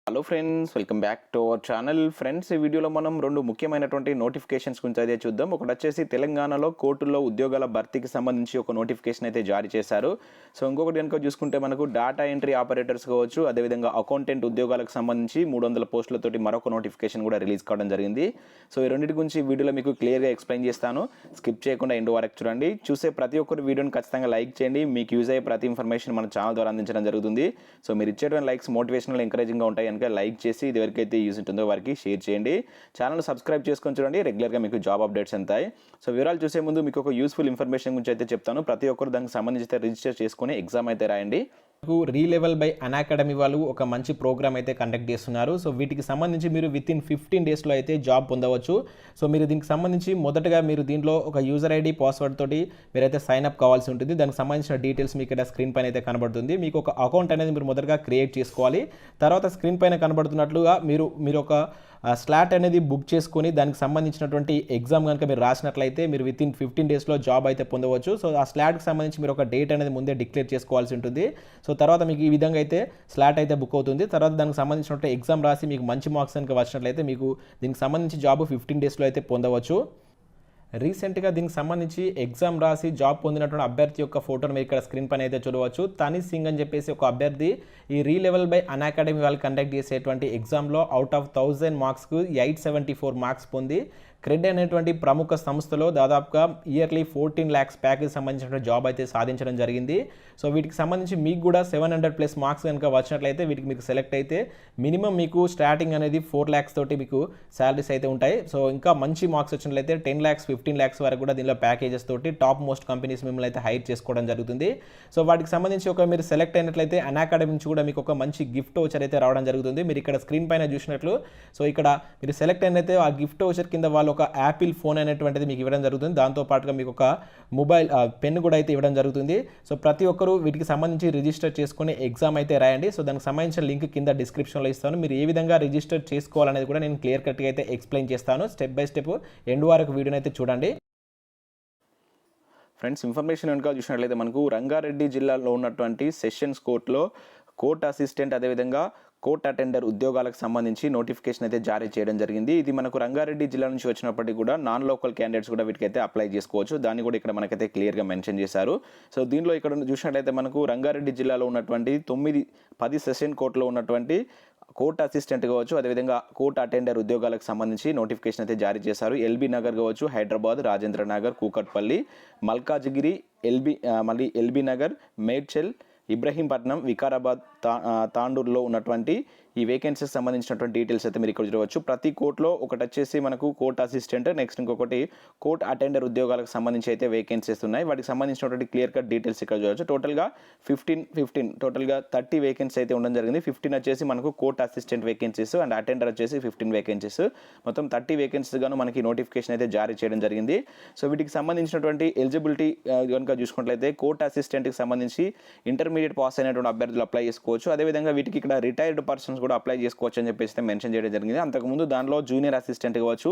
Hello friends, welcome back to our channel. Friends, ఈ వీడియోలో మనం రెండు ముఖ్యమైనటువంటి నోటిఫికేషన్స్ గురించి అయితే చూద్దాం. ఒకటి వచ్చేసి తెలంగాణలో కోర్టుల్లో ఉద్యోగాల భర్తీకి సంబంధించి ఒక నోటిఫికేషన్ అయితే జారీ చేశారు. సో ఇంకొకటి కనుక చూసుకుంటే మనకు డేటా ఎంట్రీ ఆపరేటర్స్ కావచ్చు, అదేవిధంగా అకౌంటెంట్ ఉద్యోగాలకు సంబంధించి 300 పోస్టులతోటి మరొక నోటిఫికేషన్ కూడా రిలీజ్ కావడం జరిగింది. సో ఈ రెండింటి గురించి ఈ వీడియోలో మీకు క్లియర్గా ఎక్స్ప్లెయిన్ చేస్తాను. స్కిప్ చేయకుండా ఎండ్ వరకు చూడండి. చూసే ప్రతి ఒక్కరు వీడియోని ఖచ్చితంగా లైక్ చేయండి. మీకు యూజ్ అయ్యే ప్రతి ఇన్ఫర్మేషన్ మన ఛానల్ ద్వారా అందించడం జరుగుతుంది. సో మీరు ఇచ్చేటువంటి లైక్స్ మోటివేషనల్, ఎంకరేజింగ్గా ఉంటాయి కనుక లైక్ చేసి ఇది వరకైతే యూజ్ ఉంటుందో వారికి షేర్ చేయండి. ఛానల్ సబ్స్క్రైబ్ చేసుకొని చూడండి, రెగ్యులర్గా మీకు జాబ్ అప్డేట్స్ ఉంటాయి. సో వివరాలు చూసే ముందు మీకు ఒక యూస్ఫుల్ ఇన్ఫర్మేషన్ గురించి అయితే చెప్తాను. ప్రతి ఒక్కరు దానికి సంబంధించి రిజిస్టర్ చేసుకొని ఎగ్జామ్ అయితే రాయండి. రీలెవెల్ బై unacademy వాళ్ళు ఒక మంచి ప్రోగ్రామ్ అయితే కండక్ట్ చేస్తున్నారు. సో వీటికి సంబంధించి మీరు విత్ ఇన్ 15 డేస్లో అయితే జాబ్ పొందవచ్చు. సో మీరు దీనికి సంబంధించి మొదటగా మీరు దీంట్లో ఒక యూజర్ ఐడి పాస్వర్డ్ తోటి మీరైతే సైన్ అప్ కావాల్సి ఉంటుంది. దానికి సంబంధించిన డీటెయిల్స్ మీకు ఇక్కడ స్క్రీన్ పైన అయితే కనబడుతుంది. మీకు ఒక అకౌంట్ అనేది మీరు మొదటగా క్రియేట్ చేసుకోవాలి. తర్వాత స్క్రీన్ పైన కనబడుతున్నట్లుగా మీరు ఒక స్లాట్ అనేది బుక్ చేసుకొని దానికి సంబంధించినటువంటి ఎగ్జామ్ కనుక మీరు రాసినట్లయితే మీరు విత్ ఇన్ 15 డేస్లో జాబ్ అయితే పొందవచ్చు. సో ఆ స్లాట్కి సంబంధించి మీరు ఒక డేట్ అనేది ముందే డిక్లేర్ చేసుకోవాల్సి ఉంటుంది. సో తర్వాత మీకు ఈ విధంగా అయితే స్లాట్ అయితే బుక్ అవుతుంది. తర్వాత దానికి సంబంధించినటువంటి ఎగ్జామ్ రాసి మీకు మంచి మార్క్స్ కనుక వచ్చినట్లయితే మీకు దీనికి సంబంధించి జాబ్ 15 డేస్లో అయితే పొందవచ్చు. రీసెంట్గా దీనికి సంబంధించి ఎగ్జామ్ రాసి జాబ్ పొందినటువంటి అభ్యర్థి యొక్క ఫోటోను మీరు ఇక్కడ స్క్రీన్ పైన అయితే చూడవచ్చు. తనీష్ సింగ్ అని చెప్పేసి ఒక అభ్యర్థి ఈ రీలెవెల్ బై unacademy వాళ్ళు కండక్ట్ చేసేటువంటి ఎగ్జామ్లో అవుట్ ఆఫ్ 1000 మార్క్స్కు 874 మార్క్స్ పొంది క్రెడ్ అనేటువంటి ప్రముఖ సంస్థలో దాదాపుగా ఇయర్లీ 14 lakhs ప్యాకేజ్ సంబంధించిన జాబ్ అయితే సాధించడం జరిగింది. సో వీటికి సంబంధించి మీకు కూడా 700+ మార్క్స్ కనుక వచ్చినట్లయితే వీటికి మీకు సెలెక్ట్ అయితే మినిమం మీకు స్టార్టింగ్ అనేది 4 lakhs తోటి మీకు శాలరీస్ అయితే ఉంటాయి. సో ఇంకా మంచి మార్క్స్ వచ్చినట్లయితే 10 lakhs 15 lakhs వరకు కూడా దీనిలో ప్యాకేజెస్ తోటి టాప్ మోస్ట్ కంపెనీస్ మిమ్మల్ని అయితే హైర్ చేసుకోవడం జరుగుతుంది. సో వాటికి సంబంధించి ఒక మీరు సెలెక్ట్ అయినట్లయితే unacademy నుంచి కూడా మీకు ఒక మంచి గిఫ్ట్ వోచర్ అయితే రావడం జరుగుతుంది. మీరు ఇక్కడ స్క్రీన్ పైన చూసినట్లు సో ఇక్కడ మీరు సెలెక్ట్ అయినట్లయితే ఆ గిఫ్ట్ వోచర్ కింద వాళ్ళు ఒక యాపిల్ ఫోన్ అనేటువంటిది మీకు ఇవ్వడం జరుగుతుంది. దాంతోపాటుగా మీకు ఒక మొబైల్ పెన్ కూడా అయితే ఇవ్వడం జరుగుతుంది. సో ప్రతి ఒక్కరూ వీటికి సంబంధించి రిజిస్టర్ చేసుకుని ఎగ్జామ్ అయితే రాయండి. సో దానికి సంబంధించిన లింక్ కింద డిస్క్రిప్షన్లో ఇస్తాను. మీరు ఏ విధంగా రిజిస్టర్ చేసుకోవాలనేది కూడా నేను క్లియర్ కట్గా అయితే ఎక్స్ప్లెయిన్ చేస్తాను. స్టెప్ బై స్టెప్ ఎండ్ వరకు వీడియోని అయితే చూడండి. ఫ్రెండ్స్, ఇన్ఫర్మేషన్ కనుక చూసినట్లయితే మనకు రంగారెడ్డి జిల్లాలో ఉన్నటువంటి సెషన్స్ కోర్టులో కోర్ట్ అసిస్టెంట్, అదేవిధంగా కోర్ట్ అటెండర్ ఉద్యోగాలకు సంబంధించి నోటిఫికేషన్ అయితే జారీ చేయడం జరిగింది. ఇది మనకు రంగారెడ్డి జిల్లా నుంచి వచ్చినప్పటికీ కూడా నాన్ లోకల్ క్యాండిడేట్స్ కూడా వీటికైతే అప్లై చేసుకోవచ్చు. దాన్ని కూడా ఇక్కడ మనకైతే క్లియర్గా మెన్షన్ చేశారు. సో దీనిలో ఇక్కడ చూసినట్లయితే మనకు రంగారెడ్డి జిల్లాలో ఉన్నటువంటి 10 సెషన్ కోర్టులో ఉన్నటువంటి కోర్ట్ అసిస్టెంట్ కావచ్చు, అదేవిధంగా కోర్ట్ అటెండర్ ఉద్యోగాలకు సంబంధించి నోటిఫికేషన్ అయితే జారీ చేశారు. ఎల్బీ నగర్ కావచ్చు, హైదరాబాద్, రాజేంద్ర నగర్, కూకట్పల్లి, మల్కాజ్గిరి, మళ్ళీ ఎల్బీ నగర్, మేడ్చల్, ఇబ్రహీంపట్నం, వికారాబాద్, తాండూరులో ఉన్నటువంటి ఈ వేకెన్సీస్ సంబంధించినటువంటి డీటెయిల్స్ అయితే మీరు ఇక్కడ చూడవచ్చు. ప్రతి కోర్టులో ఒకటి వచ్చేసి మనకు కోర్ట్ అసిస్టెంట్, నెక్స్ట్ ఇంకొకటి కోర్ట్ అటెండర్ ఉద్యోగాలకు సంబంధించి అయితే వేకెన్సీస్ ఉన్నాయి. వాటికి సంబంధించినటువంటి క్లియర్ కట్ డీటెయిల్స్ ఇక్కడ చూడవచ్చు. టోటల్గా 15 30 వేకెన్సీ అయితే ఉండడం జరిగింది. 15 వచ్చేసి మనకు court assistant vacancies and attender వచ్చేసి 15 వేకెన్సీస్, మొత్తం 30 వేకెన్సీస్ గాను మనకి నోటిఫికేషన్ అయితే జారీ చేయడం జరిగింది. సో వీటికి సంబంధించినటువంటి ఎలిజిబిలిటీ కనుక చూసుకున్నట్లయితే కోర్ట్ అసిస్టెంట్కి సంబంధించి ఇంటర్మీడియట్ పాస్ అయినటువంటి అభ్యర్థులు అప్లై చేసుకోవచ్చు. అదేవిధంగా వీటికి ఇక్కడ రిటైర్డ్ పర్సన్స్ కూడా అప్లై చేసుకోవచ్చు అని చెప్పేసి మెన్షన్ చేయడం జరిగింది. అంతకుముందు దానిలో జూనియర్ అసిస్టెంట్ కావచ్చు,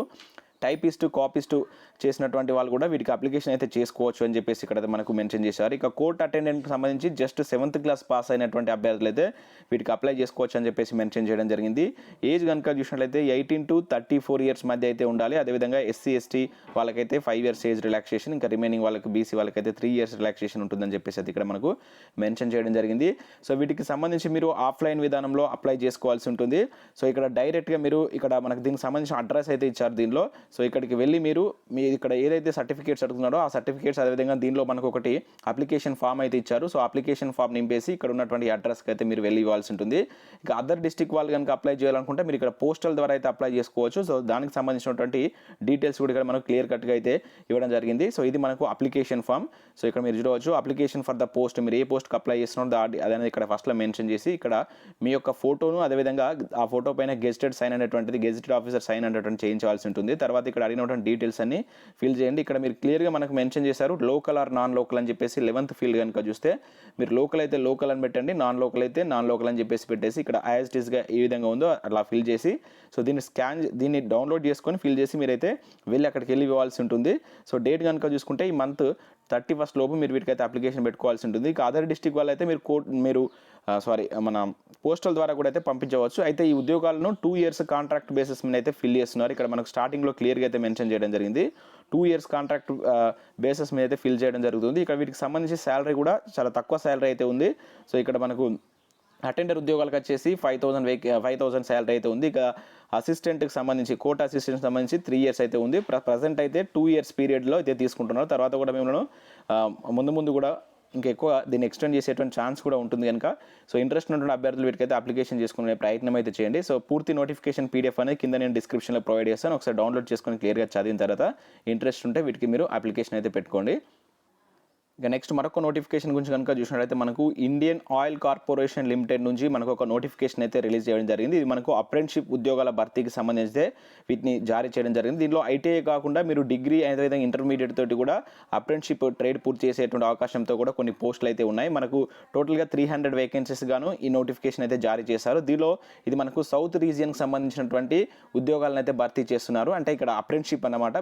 టైపిస్ట్, కాపిస్ట్ చేసినటువంటి వాళ్ళు కూడా వీటికి అప్లికేషన్ అయితే చేసుకోవచ్చు అని చెప్పేసి ఇక్కడ మనకు మెన్షన్ చేశారు. ఇక కోర్ట్ అటెండెంట్కి సంబంధించి జస్ట్ 7th క్లాస్ పాస్ అయినటువంటి అభ్యర్థులు అయితే వీటికి అప్లై చేసుకోవచ్చు అని చెప్పేసి మెన్షన్ చేయడం జరిగింది. ఏజ్ కనుక చూసినట్లయితే 18 to 34 years మధ్య అయితే ఉండాలి. అదేవిధంగా SC ST వాళ్ళకైతే 5 years ఏజ్ రిలాక్సేషన్, ఇంకా రిమైనింగ్ వాళ్ళకి BC వాళ్ళకైతే 3 years రిలాక్సేషన్ ఉంటుందని చెప్పేసి ఇక్కడ మనకు మెన్షన్ చేయడం జరిగింది. సో వీటికి సంబంధించి మీరు ఆఫ్లైన్ విధానంలో అప్లై చేసుకోవాల్సి ఉంటుంది. సో ఇక్కడ డైరెక్ట్గా మీరు ఇక్కడ మనకు దీనికి సంబంధించిన అడ్రస్ అయితే ఇచ్చారు దీనిలో. సో ఇక్కడికి వెళ్ళి మీరు ఇక్కడ ఏదైతే సర్టిఫికేట్స్ అడుగుతున్నారో ఆ సర్టిఫికేట్స్, అదేవిధంగా దీనిలో మనకు ఒకటి అప్లికేషన్ ఫామ్ అయితే ఇచ్చారు. సో అప్లికేషన్ ఫామ్ నింపేసి ఇక్కడ ఉన్నటువంటి అడ్రస్కి అయితే మీరు వెళ్ళి ఇవ్వాల్సి ఉంటుంది. ఇక అదర్ డిస్ట్రిక్ట్ వాళ్ళు కనుక అప్లై చేయాలనుకుంటే మీరు ఇక్కడ పోస్టల్ ద్వారా అయితే అప్లై చేసుకోవచ్చు. సో దానికి సంబంధించినటువంటి డీటెయిల్స్ కూడా ఇక్కడ మనకు క్లియర్ కట్గా అయితే ఇవ్వడం జరిగింది. సో ఇది మనకు అప్లికేషన్ ఫామ్. సో ఇక్కడ మీరు చూడవచ్చు అప్లికేషన్ ఫర్ ద పోస్ట్, మీరు ఏ పోస్ట్కి అప్లై చేస్తున్నారో అదనేది ఇక్కడ ఫస్ట్లో మెన్షన్ చేసి ఇక్కడ మీ యొక్క ఫోటోను, అదేవిధంగా ఆ ఫోటో పైన గెజిటెడ్ సైన్ అనేటువంటిది గెజిటెడ్ ఆఫీసర్ సైన్ అనేటువంటి చేయించాల్సి ఉంటుంది. తర్వాత ఇక్కడ అడిగినటువంటి డీటెయిల్స్ అన్ని ఫిల్ చేయండి. ఇక్కడ మీరు క్లియర్గా మనకు మెన్షన్ చేశారు లోకల్ ఆర్ నాన్ లోకల్ అని చెప్పేసి 11th ఫీల్డ్ కనుక చూస్తే మీరు లోకల్ అయితే లోకల్ అని పెట్టండి, నాన్ లోకల్ అయితే నాన్ లోకల్ అని చెప్పేసి పెట్టేసి ఇక్కడ యాజ్ ఇట్ ఈస్గా ఏ విధంగా ఉందో అలా ఫిల్ చేసి సో దీన్ని డౌన్లోడ్ చేసుకొని ఫిల్ చేసి మీరైతే వెళ్ళి అక్కడికి వెళ్ళి ఇవ్వాల్సి ఉంటుంది. సో డేట్ కనుక చూసుకుంటే ఈ మంత్ 31st లోపు మీరు వీటికైతే అప్లికేషన్ పెట్టుకోవాల్సి ఉంటుంది. ఇక అదర్ డిస్ట్రిక్ట్ వాళ్ళైతే మీరు మన పోస్టల్ ద్వారా కూడా అయితే పంపించవచ్చు. అయితే ఈ ఉద్యోగాలను 2 years కాంట్రాక్ట్ బేసిస్ మీద అయితే ఫిల్ చేస్తున్నారు. ఇక్కడ మనకు స్టార్టింగ్లో క్లియర్గా అయితే మెన్షన్ చేయడం జరిగింది. 2 years కాంట్రాక్ట్ బేసిస్ మీద అయితే ఫిల్ చేయడం జరుగుతుంది. ఇక్కడ వీటికి సంబంధించి శాలరీ కూడా చాలా తక్కువ శాలరీ అయితే ఉంది. సో ఇక్కడ మనకు అటెండర్ ఉద్యోగాలకు వచ్చేసి 5,000 శాలరీ అయితే ఉంది. ఇక అసిస్టెంట్కి సంబంధించి కోర్ట్ అసిస్టెంట్కి సంబంధించి 3 years అయితే ఉంది. ప్రజెంట్ అయితే 2 years పీరియడ్లో అయితే తీసుకుంటున్నారు. తర్వాత కూడా మేము ముందు కూడా ఇంకా ఎక్కువ దీన్ని ఎక్స్టెండ్ చేసేటువంటి ఛాన్స్ కూడా ఉంటుంది కనుక సో ఇంట్రెస్ట్ ఉన్నటువంటి అభ్యర్థులు వీటికైతే అప్లికేషన్ చేసుకునే ప్రయత్నం అయితే చేయండి. సో పూర్తి నోటిఫికేషన్ పీడిఎఫ్ అనేది కింద నేను డిస్క్రిప్షన్లో ప్రొవైడ్ చేస్తాను. ఒకసారి డౌన్లోడ్ చేసుకొని క్లియర్గా చదివిన తర్వాత ఇంట్రెస్ట్ ఉంటే వీటికి మీరు అప్లికేషన్ అయితే పెట్టుకోండి. ఇక నెక్స్ట్ మరొక నోటిఫికేషన్ గురించి కనుక చూసినట్లయితే మనకు ఇండియన్ ఆయిల్ కార్పొరేషన్ లిమిటెడ్ నుంచి మనకు ఒక నోటిఫికేషన్ అయితే రిలీజ్ చేయడం జరిగింది. ఇది మనకు అప్రెంటిస్షిప్ ఉద్యోగాల భర్తీకి సంబంధించి వీటిని జారీ చేయడం జరిగింది. దీనిలో ఐటీఐ కాకుండా మీరు డిగ్రీ అదేవిధంగా ఇంటర్మీడియట్ తోటి కూడా అప్రెంటిస్షిప్ ట్రేడ్ పూర్తి చేసేటువంటి అవకాశంతో కూడా కొన్ని పోస్టులు అయితే ఉన్నాయి. మనకు టోటల్గా 300 వేకెన్సీస్ గాను ఈ నోటిఫికేషన్ అయితే జారీ చేశారు. దీనిలో ఇది మనకు సౌత్ రీజియన్కి సంబంధించినటువంటి ఉద్యోగాలను అయితే భర్తీ చేస్తున్నారు. అంటే ఇక్కడ అప్రెంటిస్షిప్ అన్నమాట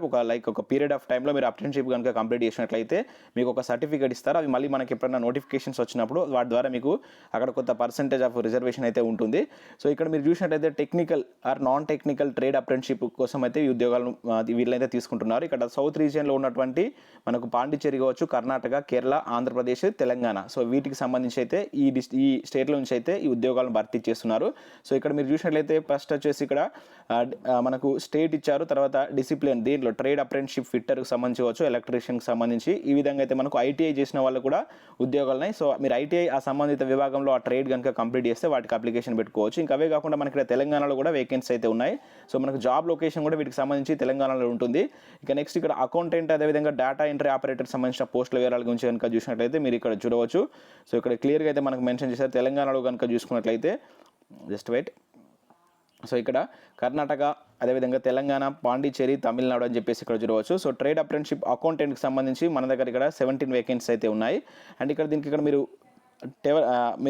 ఒక పీరియడ్ ఆఫ్ టైంలో మీరు అప్రెంటిస్షిప్ కనుక కంప్లీట్ చేసినట్లయితే మీకు ఒక సర్టిఫికేట్ ఇస్తారు. అవి మళ్ళీ మనకి ఎప్పుడైనా నోటిఫికేషన్స్ వచ్చినప్పుడు వాటి ద్వారా మీకు అక్కడ కొంత పర్సెంటేజ్ ఆఫ్ రిజర్వేషన్ అయితే ఉంటుంది. సో ఇక్కడ మీరు చూసినట్లయితే technical are non technical trade apprenticeship కోసం అయితే ఈ ఉద్యోగాలను వీళ్ళైతే తీసుకుంటున్నారు. ఇక్కడ సౌత్ రీజియన్లో ఉన్నటువంటి మనకు పాండిచ్చేరి కావచ్చు, కర్ణాటక, కేరళ, ఆంధ్రప్రదేశ్, తెలంగాణ సో వీటికి సంబంధించి అయితే ఈ స్టేట్ల నుంచి అయితే ఈ ఉద్యోగాలను భర్తీ చేస్తున్నారు. సో ఇక్కడ మీరు చూసినట్లయితే ఫస్ట్ వచ్చేసి ఇక్కడ మనకు స్టేట్ ఇచ్చారు. తర్వాత డిసిప్లిన్ దీంట్లో ట్రేడ్ అప్రెంటిస్షిప్ ఫిట్టర్కి సంబంధించి కావచ్చు, ఎలక్ట్రీషియన్కి సంబంధించి ఈ విధంగా అయితే మనకు ఐటీఐ చేసిన వాళ్ళు కూడా ఉద్యోగాలున్నాయి. సో మీరు ఐటీఐ ఆ సంబంధిత విభాగంలో ఆ ట్రేడ్ కనుక కంప్లీట్ చేస్తే వాటికి అప్లికేషన్ పెట్టుకోవచ్చు. ఇంకా అవే కాకుండా మనకి ఇక్కడ తెలంగాణలో కూడా వేకెన్సీ అయితే ఉన్నాయి. సో మనకు జాబ్ లొకేషన్ కూడా వీటికి సంబంధించి తెలంగాణలో ఉంటుంది. ఇక నెక్స్ట్ ఇక్కడ అకౌంటెంట్ అదేవిధంగా డేటా ఎంట్రీ ఆపరేటర్కి సంబంధించిన పోస్టుల వివరాల గురించి కనుక చూసినట్లయితే మీరు ఇక్కడ చూడవచ్చు. సో ఇక్కడ క్లియర్గా అయితే మనకు మెన్షన్ చేశారు. తెలంగాణలో కనుక చూసుకున్నట్లయితే జస్ట్ వెయిట్. సో ఇక్కడ కర్ణాటక అదేవిధంగా తెలంగాణ, పాండిచ్చేరి, తమిళనాడు అని చెప్పేసి ఇక్కడ చూడవచ్చు. సో ట్రేడ్ అప్రెంటిస్షిప్ అకౌంటెంట్కి సంబంధించి మన దగ్గర ఇక్కడ 17 వేకెన్సీస్ అయితే ఉన్నాయి. అండ్ ఇక్కడ మీరు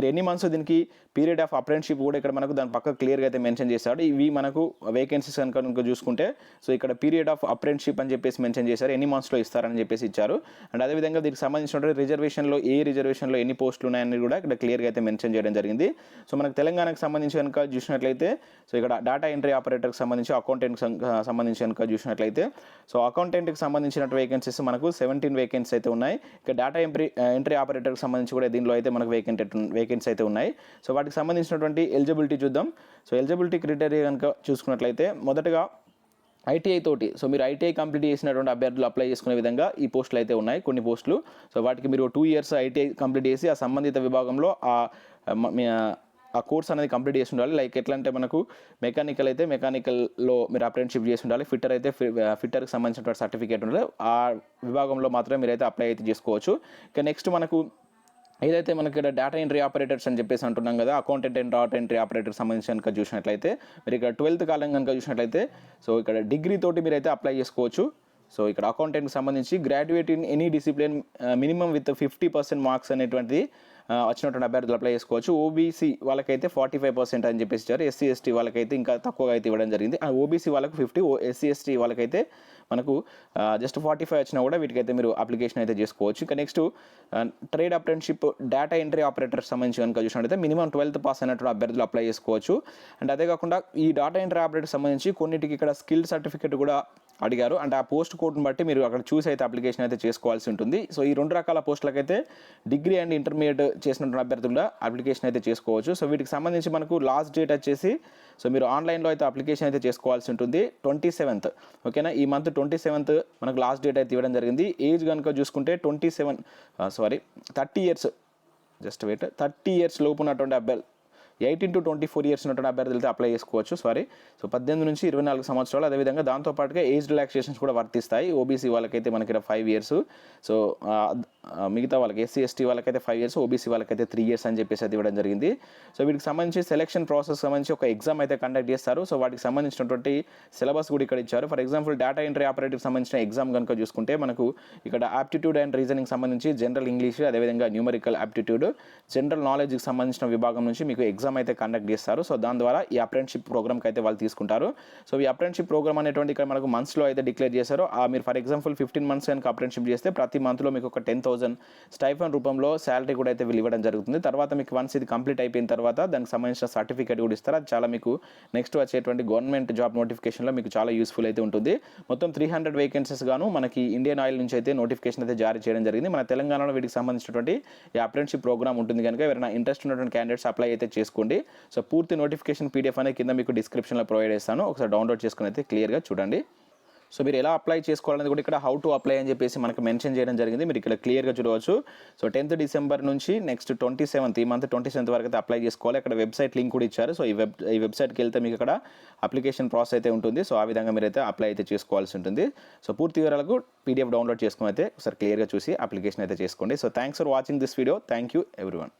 ఎన్ని మంత్స్ దీనికి పీరియడ్ ఆఫ్ అప్రెంటిస్షిప్ కూడా ఇక్కడ మనకు దాని పక్క క్లియర్గా అయితే మెన్షన్ చేశాడు. ఇవి మనకు వేకెన్సీస్ కనుక చూసుకుంటే సో ఇక్కడ పీరియడ్ ఆఫ్ అప్రెంటిస్షిప్ అని చెప్పేసి మెన్షన్ చేశారు. ఎన్ని మంత్స్లో ఇస్తారని చెప్పేసి ఇచ్చారు. అండ్ అదేవిధంగా దీనికి సంబంధించిన రిజర్వేషన్లో ఎన్ని పోస్టులు ఉన్నాయని కూడా ఇక్కడ క్లియర్గా అయితే మెన్షన్ చేయడం జరిగింది. సో మనకు తెలంగాణకు సంబంధించి కనుక చూసినట్లయితే సో ఇక్కడ డేటా ఎంట్రీ ఆపరేటర్కి సంబంధించి అకౌంటెంట్కి సంబంధించి కనుక చూసినట్లయితే సో అకౌంటెంట్కి సంబంధించిన వేకెన్సీస్ మనకు 17 వేకెన్సీస్ అయితే ఉన్నాయి. ఇక డేటా ఎంట్రీ ఆపరేటర్కి సంబంధించి కూడా దీనిలో అయితే మనకు వేకెన్సీ అయితే ఉన్నాయి. సో వాటికి సంబంధించినటువంటి ఎలిజిబిలిటీ చూద్దాం. సో ఎలిజిబిలిటీ క్రైటీరియా కనుక చూసుకున్నట్లయితే మొదటగా ఐటీఐ తోటి సో మీరు ఐటీఐ కంప్లీట్ చేసినటువంటి అభ్యర్థులు అప్లై చేసుకునే విధంగా ఈ పోస్టులు అయితే ఉన్నాయి కొన్ని పోస్టులు. సో వాటికి మీరు 2 years ఐటీఐ కంప్లీట్ చేసి ఆ సంబంధిత విభాగంలో ఆ కోర్స్ అనేది కంప్లీట్ చేసి ఉండాలి. లైక్ ఎట్లా అంటే మనకు మెకానికల్ అయితే మెకానికల్లో మీరు అప్రెంటిస్షిప్ చేసి ఉండాలి. ఫిట్టర్ అయితే ఫిట్టర్కి సంబంధించినటువంటి సర్టిఫికేట్ ఉండాలి. ఆ విభాగంలో మాత్రమే మీరైతే అప్లై అయితే చేసుకోవచ్చు. ఇక నెక్స్ట్ మనకు ఏదైతే మనకి ఇక్కడ డేటా ఎంట్రీ ఆపరేటర్స్ అని చెప్పేసి అంటున్నాం కదా, అకౌంటెంట్ అండ్ డేటా ఎంట్రీ ఆపరేటర్కి సంబంధించి కనుక చూసినట్లయితే మీరు ఇక్కడ 12th కాలం కనుక చూసినట్లయితే సో ఇక్కడ డిగ్రీ తోటి మీరైతే అప్లై చేసుకోవచ్చు. సో ఇక్కడ అకౌంటెంట్కి సంబంధించి graduate in any discipline minimum with 50% marks అనేటువంటిది వచ్చినటువంటి అభ్యర్థులు అప్లై చేసుకోవచ్చు. ఓబీసీ వాళ్ళకైతే 45% అని చెప్పేసి ఇచ్చారు. ఎస్సీ ఎస్టీ వాళ్ళకైతే ఇంకా తక్కువగా అయితే ఇవ్వడం జరిగింది. ఓబీసీ వాళ్ళకు 50, ఎస్సీ ఎస్టీ వాళ్ళకైతే మనకు జస్ట్ 45 వచ్చినా కూడా వీటికైతే మీరు అప్లికేషన్ అయితే చేసుకోవచ్చు. ఇంకా next trade apprenticeship data entry operator సంబంధించి కనుక చూసినట్లయితే మినిమం 12th పాస్ అయినటువంటి అభ్యర్థులు అప్లై చేసుకోవచ్చు. అండ్ అదే కాకుండా ఈ డేటా ఎంట్రీ ఆపరేటర్ సంబంధించి కొన్నిటికి ఇక్కడ స్కిల్ సర్టిఫికేట్ కూడా అడిగారు. అంటే ఆ పోస్ట్ కోడ్ని బట్టి మీరు అక్కడ చూసి అయితే అప్లికేషన్ అయితే చేసుకోవాల్సి ఉంటుంది. సో ఈ 2 రకాల పోస్టులకైతే డిగ్రీ అండ్ ఇంటర్మీడియట్ చేసినటువంటి అభ్యర్థులు అప్లికేషన్ అయితే చేసుకోవచ్చు. సో వీటికి సంబంధించి మనకు లాస్ట్ డేట్ వచ్చేసి సో మీరు ఆన్లైన్లో అయితే అప్లికేషన్ అయితే చేసుకోవాల్సి ఉంటుంది 27th. ఓకేనా, ఈ మంత్ 27th మనకు లాస్ట్ డేట్ అయితే ఇవ్వడం జరిగింది. ఏజ్ కనుక చూసుకుంటే 30 years జస్ట్ వెయిట్ 30 years లోపు ఉన్నటువంటి అభ్యర్థులు 18 to 24 years ఉన్నటువంటి అభ్యర్థులు అయితే అప్లై చేసుకోవచ్చు. సో 18 నుంచి 24 సంవత్సరాలు. అదేవిధంగా దాంతోపాటుగా ఏజ్ రిలాక్సేషన్స్ కూడా వర్తిస్తాయి. ఓబీసీ వాళ్ళకైతే మనకి 5 years. సో మిగతా వాళ్ళకి ఎస్సీ ఎస్టీ వాళ్ళకైతే 5 ఇయర్స్, ఓబీసీ వాళ్ళకైతే 3 ఇయర్స్ అని చెప్పేసి అది ఇవ్వడం జరిగింది. సో వీటికి సంబంధించి సెలక్షన్ ప్రాసెస్ సంబంధించి ఒక ఎగ్జామ్ అయితే కండక్ట్ చేస్తారు. సో వాటికి సంబంధించినటువంటి సిలబస్ కూడా ఇక్కడ ఇచ్చారు. For example data entry operative సంబంధించిన ఎగ్జామ్ కనుక చూసుకుంటే మనకు ఇక్కడ ఆప్టిట్యూడ్ అండ్ రీజనింగ్ సంబంధించి జనరల్ ఇంగ్లీష్, అదేవిధంగా న్యూమరికల్ ఆప్టిట్యూడ్, జనరల్ నాలెడ్జ్కి సంబంధించిన విభాగం నుంచి మీకు ఎగ్జామ్ అయితే కండక్ట్ చేస్తారు. సో దాని ద్వారా ఈ అప్రెంటిషిప్ ప్రోగ్రామ్కి అయితే వాళ్ళు తీసుకుంటారు. సో ఈ అప్రెంటిషిప్ ప్రోగ్రామ్ అనేటువంటి ఇక్కడ మనకు మంత్స్లో అయితే డిక్లేర్ చేశారు. మీరు ఫర్ ఎగ్జాంపుల్ 15 మంత్స్ కనుక అప్రెంటిషిప్ చేస్తే ప్రతి మంత్లో మీకు ఒక 10,000 స్టైఫండ్ రూపంలో శాలరీ కూడా అయితే వీళ్ళు ఇవ్వడం జరుగుతుంది. తర్వాత మీకు వన్స్ ఇది కంప్లీట్ అయిపోయిన తర్వాత దానికి సంబంధించిన సర్టిఫికేట్ కూడా ఇస్తారు. అది చాలా మీకు నెక్స్ట్ వచ్చేటువంటి గవర్నమెంట్ జాబ్ నోటిఫికేషన్లో మీకు చాలా యూస్ఫుల్ అయితే ఉంటుంది. మొత్తం 300 వేకెన్సీస్ గాను మనకి ఇండియన్ ఆయిల్ నుంచి అయితే నోటిఫికేషన్ అయితే జారీ చేయడం జరిగింది. మన తెలంగాణలో వీటికి సంబంధించినటువంటి ఈ అప్రెంటిషిప్ ప్రోగ్రామ్ ఉంటుంది కనుక ఎవరైనా ఇంట్రెస్ట్ ఉన్నటువంటి క్యాండిడేట్స్ అప్లై అయితే చేసుకోండి. సో పూర్తి నోటిఫికేషన్ పీడిఎఫ్ అనేది కింద మీకు డిస్క్రిప్షన్లో ప్రొవైడ్ చేస్తాను. ఒకసారి డౌన్లోడ్ చేసుకుని అయితే క్లియర్గా చూడండి. సో మీరు ఎలా అప్లై చేసుకోవాలనేది కూడా ఇక్కడ హౌ టు అప్లై అని చెప్పేసి మనకు మెన్షన్ చేయడం జరిగింది. మీరు ఇక్కడ క్లియర్గా చూడవచ్చు. సో 10th డిసెంబర్ నుంచి నెక్స్ట్ 27th ఈ మంత్ 27th వరకు అయితే అప్లై చేసుకోవాలి. అక్కడ వెబ్సైట్ లింక్ కూడా ఇచ్చారు. సో ఈ వెబ్సైట్కి వెళ్తే మీకు ఇక్కడ అప్లికేషన్ ప్రాసెస్ అయితే ఉంటుంది. సో ఆ విధంగా మీరైతే అప్లై అయితే చేసుకోవాల్సి ఉంటుంది. సో పూర్తి వివరాలకు పీడిఎఫ్ డౌన్లోడ్ చేసుకుని అయితే ఒకసారి క్లియర్గా చూసి అప్లికేషన్ అయితే చేసుకోండి. So thanks for watching this video. Thank you everyone.